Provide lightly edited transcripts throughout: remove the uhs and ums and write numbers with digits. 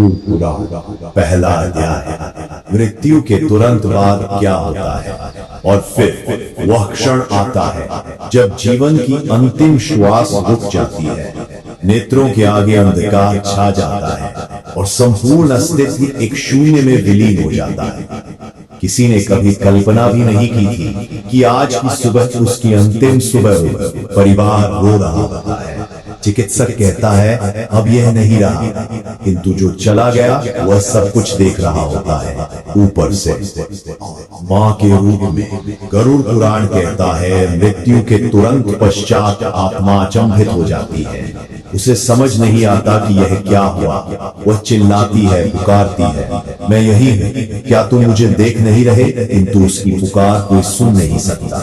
गरुड़ पुराण पहला अध्याय। मृत्यु के तुरंत बाद क्या होता है और फिर वह क्षण आता है जब जीवन की अंतिम श्वास रुक जाती है, नेत्रों के आगे अंधकार छा जाता है और संपूर्ण अस्तित्व एक शून्य में विलीन हो जाता है। किसी ने कभी कल्पना भी नहीं की थी कि आज की सुबह उसकी अंतिम सुबह हो। परिवार रो रहा होता है, चिकित्सक कहता है अब यह नहीं रहा, किंतु जो चला गया वह सब कुछ देख रहा होता है ऊपर से। मां के रूप में गरुड़ पुराण कहता है मृत्यु के तुरंत पश्चात आत्मा अचंभित हो जाती है। उसे समझ नहीं आता कि यह क्या हुआ। वह चिल्लाती है, पुकारती है, मैं यही हूं, क्या तुम मुझे देख नहीं रहे? किंतु उसकी पुकार कोई सुन नहीं सकता,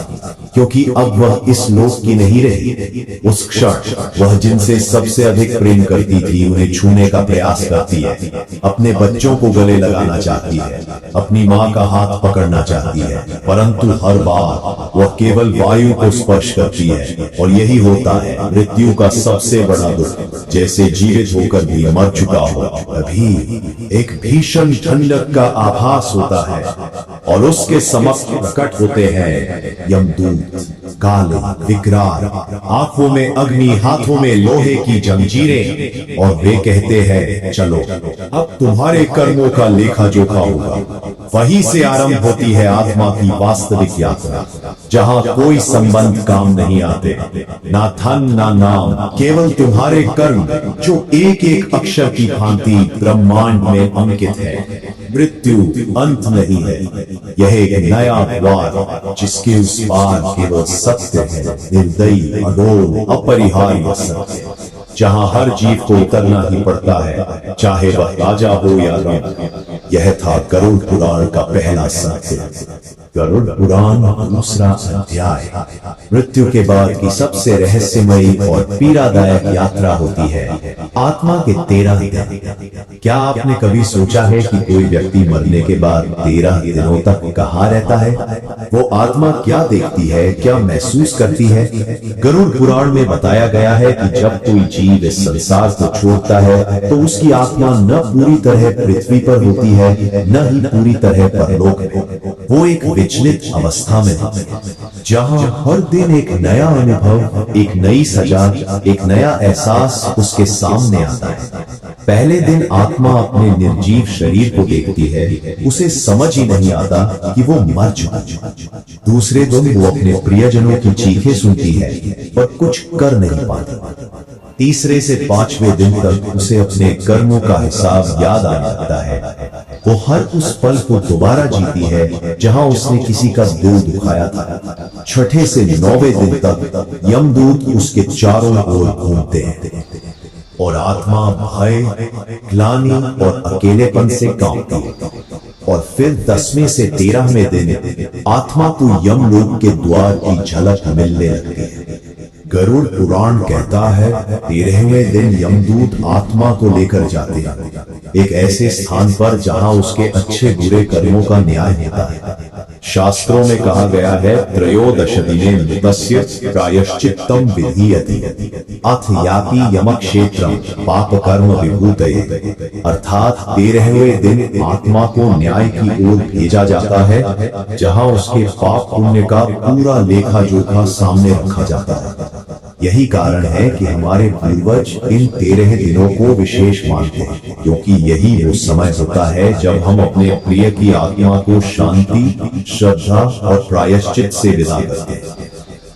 क्योंकि अब वह इस लोक की नहीं रही। उस क्षण वह जिनसे सबसे अधिक प्रेम करती थी उन्हें छूने का प्रयास करती है, अपने बच्चों को गले लगाना चाहती है, अपनी माँ का हाथ पकड़ना चाहती है, परंतु हर बार वह केवल वायु को स्पर्श करती है। और यही होता है मृत्यु का सबसे बड़ा दुख, जैसे जीवित होकर भी मर चुका हो। अभी एक भीषण ठंडक का आभास होता है और उसके समक्ष प्रकट होते हैं यमदूत, काले, विकराल, आंखों में अग्नि, हाथों में लोहे की जंजीरें, और वे कहते हैं चलो अब तुम्हारे कर्मों का लेखा जोखा होगा। वहीं से आरंभ होती है आत्मा की वास्तविक यात्रा, जहां कोई संबंध काम नहीं आते, ना धन ना नाम, केवल तुम्हारे कर्म जो एक एक अक्षर की भांति ब्रह्मांड में अंकित है। मृत्यु अंत नहीं है, यह एक नया द्वार जिसके उस पार केवल सत्य है, निर्दयी, अडोल, अपरिहार्य सत्य, जहां हर जीव को उतरना ही पड़ता है, चाहे वह राजा हो या रानी। यह था गरुड़ पुराण का पहला सत्य। गरुड़ पुराण दूसरा अध्याय। मृत्यु के बाद की सबसे रहस्यमयी और पीड़ादायक यात्रा होती है आत्मा के 13 दिन। क्या आपने कभी सोचा है कि कोई व्यक्ति मरने के बाद 13 दिनों तक कहाँ रहता है? वो आत्मा क्या देखती है, क्या महसूस करती है? गरुड़ पुराण में बताया गया है कि जब कोई जीव इस संसार को छोड़ता है तो उसकी आत्मा न पूरी तरह पृथ्वी पर होती है, न ही पूरी तरह परलोक में। वो एक विचलित अवस्था में है, जहां हर दिन एक नया अनुभव, एक नई सजा, एक नया एहसास उसके सामने आता है। पहले दिन आत्मा अपने निर्जीव शरीर को देखती है, उसे समझ ही नहीं आता कि वो मर चुका। दूसरे दिन वो अपने प्रियजनों की चीखें सुनती है पर कुछ कर नहीं पाती। तीसरे से 5वें दिन तक उसे अपने कर्मों का हिसाब याद आने लगता है। वो हर उस पल को दोबारा जीती है जहां उसने किसी का दिल दुखाया था। छठे से 9वें दिन तक यमदूत उसके चारों ओर घूमते हैं और आत्मा भय, ग्लानि और अकेलेपन से कांपती है। और फिर 10वें से 13वें दिन आत्मा को यमलोक के द्वार की झलक मिलने लगती है। गरुड़ पुराण कहता है 13वें दिन यमदूत आत्मा को लेकर जाते हैं एक ऐसे स्थान पर जहां उसके अच्छे बुरे कर्मों का न्याय होता है। शास्त्रों में कहा गया है त्रयोदश दिने मृतस्य प्रायश्चित्तम विधीयते अथ याति यमक्षेत्रम पाप कर्म विभूतये। अर्थात 13वें दिन आत्मा को न्याय की ओर भेजा जाता है, जहां उसके पाप पुण्य का पूरा लेखा जोखा सामने रखा जाता है। यही कारण है कि हमारे पूर्वज इन 13 दिनों को विशेष मानते हैं, क्योंकि यही वो समय होता है जब हम अपने प्रिय की आत्मा को शांति, श्रद्धा और प्रायश्चित से विदा करते हैं।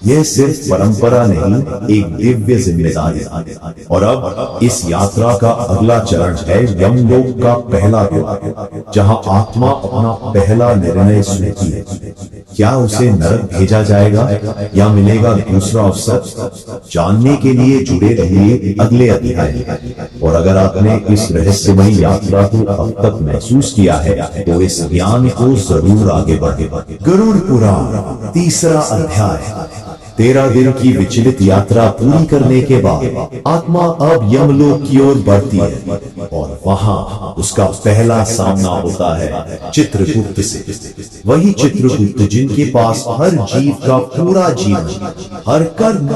यह सिर्फ परंपरा नहीं, एक दिव्य जिम्मेदारी है। और अब इस यात्रा का अगला चरण है यमलोक का पहला द्वार, जहां आत्मा अपना पहला निर्णय सुनती है। क्या उसे नरक भेजा जाएगा या मिलेगा दूसरा अवसर? जानने के लिए जुड़े रहिए अगले अध्याय में। और अगर आपने इस रहस्यमयी यात्रा को अब तक महसूस किया है तो इस ज्ञान को जरूर आगे बढ़े। गरुड़ पुराण तीसरा अध्याय। 13 दिन की विचलित यात्रा पूरी करने के बाद आत्मा अब यमलोक की ओर बढ़ती है और वहां उसका पहला सामना होता है चित्रगुप्त से। वही चित्रगुप्त जिनके पास हर जीव का पूरा जीवन, हर कर्म,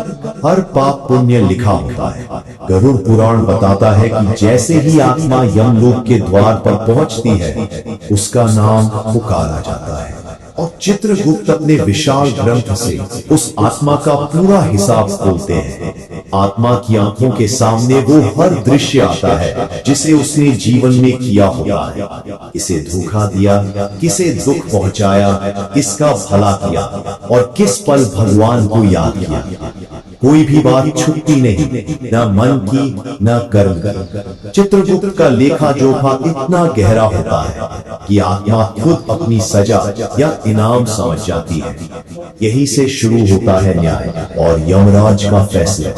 हर पाप पुण्य लिखा होता है। गरुड़ पुराण बताता है कि जैसे ही आत्मा यमलोक के द्वार पर पहुंचती है उसका नाम पुकारा जाता है और चित्रगुप्त अपने विशाल ग्रंथ से उस आत्मा का पूरा हिसाब खोलते हैं। आत्मा की आंखों के सामने वो हर दृश्य आता है जिसे उसने जीवन में किया होता है। किसे धोखा दिया, किसे दुख पहुंचाया, किसका भला किया और किस पल भगवान को याद किया। कोई भी बात छुपती नहीं, न मन की न कर्म की। चित्रगुप्त का लेखा जोखा इतना गहरा होता है कि आत्मा खुद अपनी सजा या इनाम समझ जाती है। यही से शुरू होता है न्याय और यमराज का फैसला।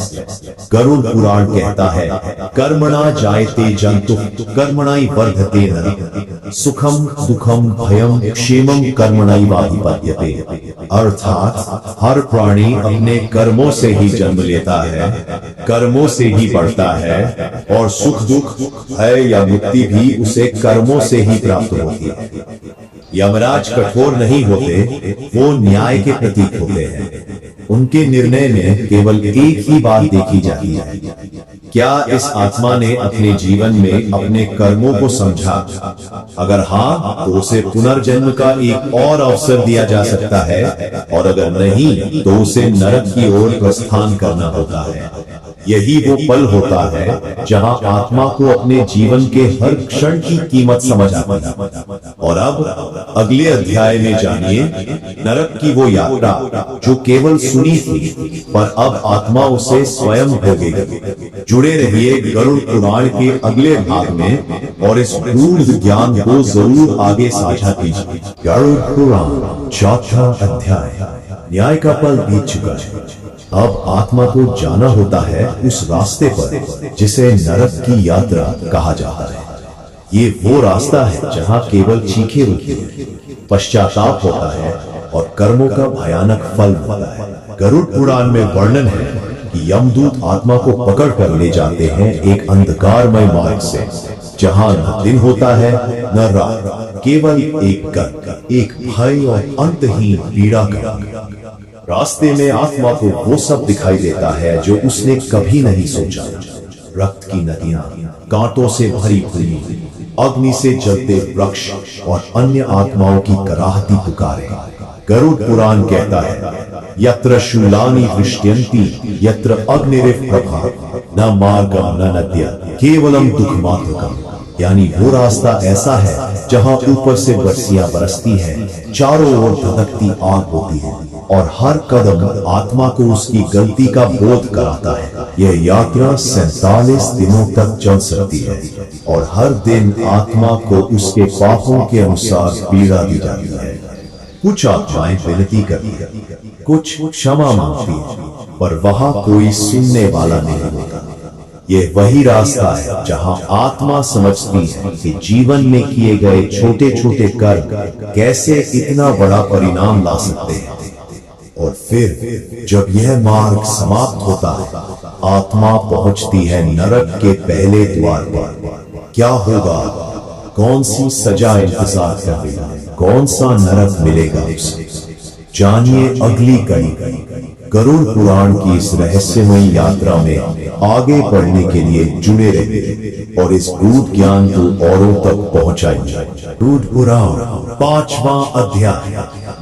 गरुड़ पुराण कहता है, कर्मणा जायते जंतु कर्मणाई वर्धते नरः सुखम दुखम भयम क्षेमम कर्मणैवाधिपत्यते। अर्थात हर प्राणी अपने कर्मों से ही जन्म लेता है, कर्मों से ही बढ़ता है और सुख दुख भय या मुक्ति भी उसे कर्मों से ही प्राप्त होती है। यमराज कठोर नहीं होते, वो न्याय के प्रतीक होते हैं। उनके निर्णय में केवल एक ही बात देखी जाती है, क्या इस आत्मा ने अपने जीवन में अपने कर्मों को समझा। अगर हाँ तो उसे पुनर्जन्म का एक और अवसर दिया जा सकता है और अगर नहीं तो उसे नरक की ओर प्रस्थान करना होता है। यही वो पल होता है जहां आत्मा को अपने जीवन के हर क्षण की कीमत समझ आती है। और अब अगले अध्याय में जानिए नरक की वो यात्रा जो केवल सुनी थी पर अब आत्मा उसे स्वयं भोगेगी। जुड़े रहिए गरुड़ पुराण के अगले भाग में और इस गूढ़ ज्ञान को जरूर आगे साझा कीजिए। गरुड़ पुराण चौथा अध्याय, न्याय का पल बीत चुका है। अब आत्मा को जाना होता है उस रास्ते पर जिसे नरक की यात्रा कहा जाता है। ये वो रास्ता है जहाँ केवल चीखें रुकती हैं, पश्चाताप होता है और कर्मों का भयानक फल होता है। गरुड़ पुराण में वर्णन है कि यमदूत आत्मा को पकड़ कर ले जाते हैं एक अंधकारमय मार्ग से, जहाँ न दिन होता है न रात, केवल एक गर्त, एक भय और अंतहीन पीड़ा का। रास्ते में आत्मा को वो सब दिखाई देता है जो उसने कभी नहीं सोचा। रक्त की नदियां, कांटों से भरी भूमि, अग्नि से जलते वृक्ष और अन्य आत्माओं की कराहती पुकारे। गरुड़ पुराण कहता है, यत्र शूलानि वृष्ट्यन्ति यत्र अग्निरिव प्रभा न मार्गम न नद्या केवलम दुःखमात्रकम्। यानी वो रास्ता ऐसा है जहाँ ऊपर से बरसियां बरसती है, चारों ओर धधकती आग होती है और हर कदम आत्मा को उसकी गलती का बोध कराता है। यह यात्रा 47 दिनों तक चल सकती है और हर दिन आत्मा को उसके पापों के अनुसार पीड़ा दी जाती है। कुछ आत्माएं विनती करती है, कुछ क्षमा मांगती है, पर वहां कोई सुनने वाला नहीं होता। ये वही रास्ता है जहां आत्मा समझती है कि जीवन में किए गए छोटे छोटे कर्म कैसे इतना बड़ा परिणाम ला सकते हैं। और फिर जब यह मार्ग समाप्त होता है, आत्मा पहुंचती है नरक के पहले द्वार पर। क्या होगा, कौन सी सजा इंतजार कर रही है, कौन सा नरक मिलेगा उसे, जानिए अगली कड़ी। गरुड़ पुराण की इस रहस्यमयी यात्रा में आगे बढ़ने के लिए जुड़े रहिए और इस गूढ़ ज्ञान को औरों तक पहुंचाइए। गरुड़ पुराण 5वां अध्याय,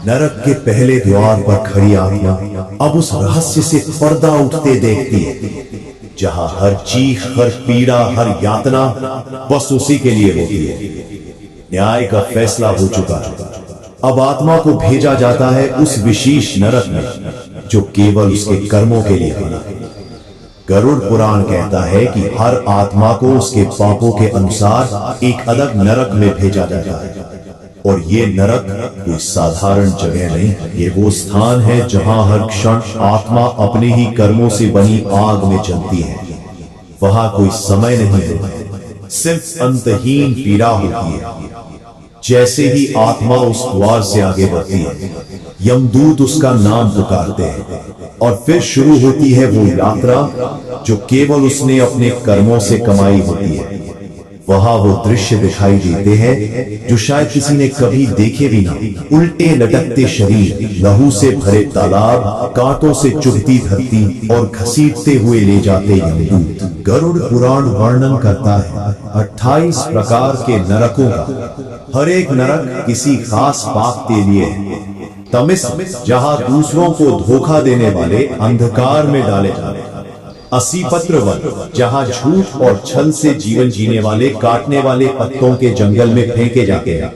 नरक के पहले द्वार पर खड़ी आत्मा अब उस रहस्य से पर्दा उठते देखती है जहां हर चीख, हर पीड़ा, हर यातना बस उसी के लिए होती है। न्याय का फैसला हो चुका है। अब आत्मा को भेजा जाता है उस विशेष नरक में जो केवल उसके कर्मों के लिए बना है। गरुड़ पुराण कहता है कि हर आत्मा को उसके पापों के अनुसार एक अलग नरक में भेजा जाता है और ये नरक कोई साधारण जगह नहीं, ये वो स्थान है जहां हर क्षण आत्मा अपने ही कर्मों से बनी आग में जलती है। वहां कोई समय नहीं होता, सिर्फ अंतहीन पीड़ा होती है। जैसे ही आत्मा उस द्वार से आगे बढ़ती है, यमदूत उसका नाम पुकारते हैं और फिर शुरू होती है वो यात्रा जो केवल उसने अपने कर्मों से कमाई होती है। वहां वो दृश्य दिखाई देते हैं जो शायद किसी ने कभी देखे भी ना। उल्टे लटकते शरीर, लहू से भरे तालाब, कांटों से चुभती धरती और घसीटते हुए ले जाते यमदूत। गरुड़ पुराण वर्णन करता है 28 प्रकार के नरकों का। हर एक नरक किसी खास पाप के लिए है। तमिस, जहां दूसरों को धोखा देने वाले अंधकार में डाले जाते हैं। असीपत्र वन, जहां झूठ और छल से जीवन जीने वाले काटने वाले पत्तों के जंगल में फेंके जाते हैं।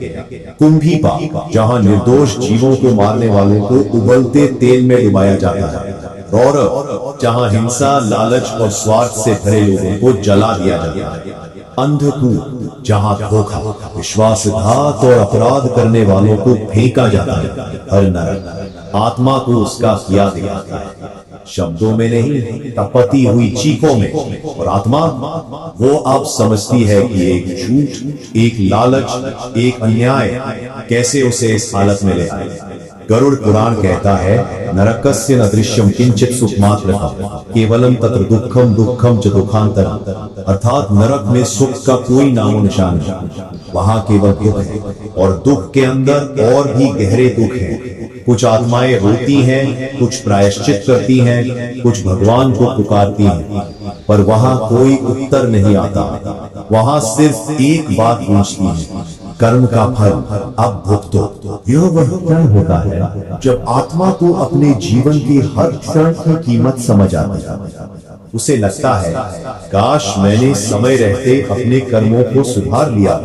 कुंभीपा, जहां निर्दोष जीवों को मारने वालों को उबलते तेल में डुबाया जाता है। रौरव, जहां हिंसा, लालच और स्वार्थ से भरे लोगों को जला दिया जाता है। अंधकूप, जहां धोखा, विश्वासघात और अपराध करने वालों को फेंका जाता है। हर नरक आत्मा को उसका किया दिखाता है, शब्दों में नहीं, तपती हुई चीखों में। और आत्मा वो अब समझती है कि एक झूठ, एक लालच, एक अन्याय कैसे उसे इस हालत में ले आए। गरुड़ पुराण कहता है, नरकस्य न दृश्यम किंचित सुखमात्रः केवलम तत्र दुःखम दुःखम च दुःखांतरम्। अर्थात नरक में सुख का कोई नामो निशान नहीं, वहां केवल दुख है और दुख के अंदर और भी गहरे दुख हैं। कुछ आत्माएं रोती हैं, कुछ प्रायश्चित करती हैं, कुछ भगवान को पुकारती हैं, पर वहां कोई उत्तर नहीं आता। वहां सिर्फ एक बात पूछती है, कर्म का फल अब भुगतो। यह वह क्षण होता है जब आत्मा को अपने जीवन की हर क्षण की कीमत समझ आती है। उसे लगता है, काश मैंने समय रहते अपने कर्मों को सुधार लिया,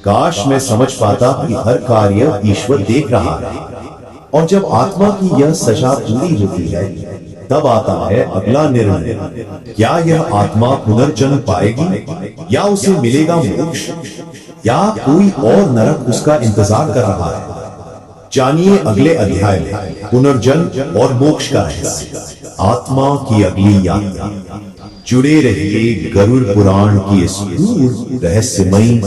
काश मैं समझ पाता कि हर कार्य ईश्वर देख रहा है। और जब आत्मा की यह सजा पूरी होती है, तब आता है अगला निर्णय। क्या यह आत्मा पुनर्जन्म पाएगी या उसे मिलेगा मोक्ष, या कोई और नरक उसका इंतजार कर रहा है? जानिए अगले अध्याय में पुनर्जन्म और मोक्ष का रहस्य, आत्मा की अगली यात्रा। जुड़े रहिए गरुड़ पुराण की इस रहस्यमयी